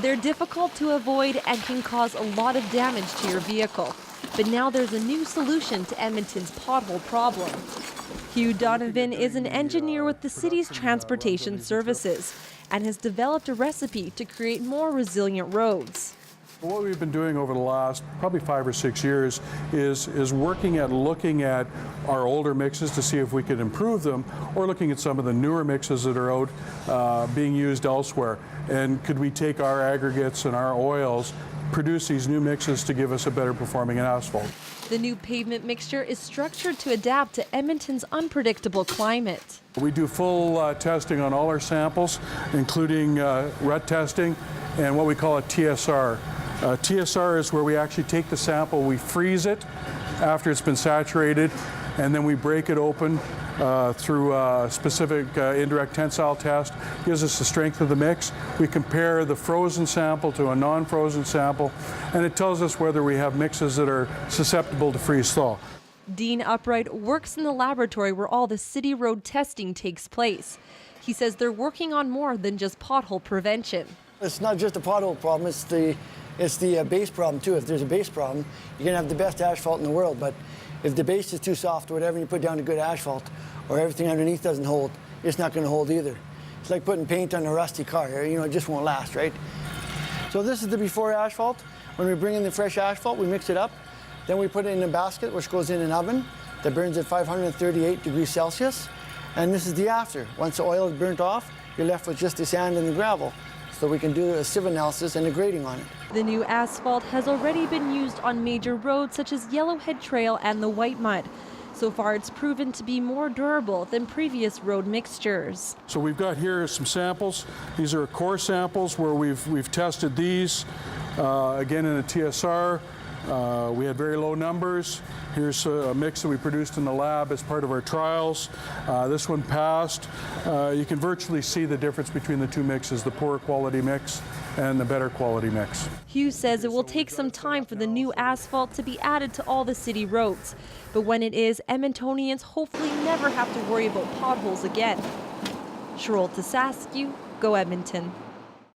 They're difficult to avoid and can cause a lot of damage to your vehicle. But now there's a new solution to Edmonton's pothole problem. Hugh Donovan is an engineer with the city's transportation services and has developed a recipe to create more resilient roads. What we've been doing over the last probably 5 or 6 years is looking at our older mixes to see if we could improve them, or looking at some of the newer mixes that are out being used elsewhere. And could we take our aggregates and our oils, produce these new mixes to give us a better performing asphalt? The new pavement mixture is structured to adapt to Edmonton's unpredictable climate. We do full testing on all our samples, including rut testing and what we call a TSR. TSR is where we actually take the sample, we freeze it after it's been saturated, and then we break it open through a specific indirect tensile test. Gives us the strength of the mix. We compare the frozen sample to a non-frozen sample, and it tells us whether we have mixes that are susceptible to freeze-thaw. Dean Upright works in the laboratory where all the city road testing takes place. He says they're working on more than just pothole prevention. It's not just a pothole problem, it's the base problem too. If there's a base problem, you're gonna have the best asphalt in the world, but if the base is too soft or whatever, and you put down a good asphalt, or everything underneath doesn't hold, it's not gonna hold either. It's like putting paint on a rusty car, it just won't last, right? So this is the before asphalt. When we bring in the fresh asphalt, we mix it up, then we put it in a basket, which goes in an oven that burns at 538 degrees Celsius, and this is the after. Once the oil is burnt off, you're left with just the sand and the gravel. So we can do a sieve analysis and a grading on it. The new asphalt has already been used on major roads such as Yellowhead Trail and the White Mud. So far, it's proven to be more durable than previous road mixtures. So we've got here some samples. These are core samples where we've tested these, again in a TSR. We had very low numbers. Here's a mix that we produced in the lab as part of our trials. This one passed. You can virtually see the difference between the two mixes, the poor quality mix and the better quality mix. Hugh says it will take some time for the new asphalt to be added to all the city roads. But when it is, Edmontonians hopefully never have to worry about potholes again. Cheryl Tasascu, Go Edmonton.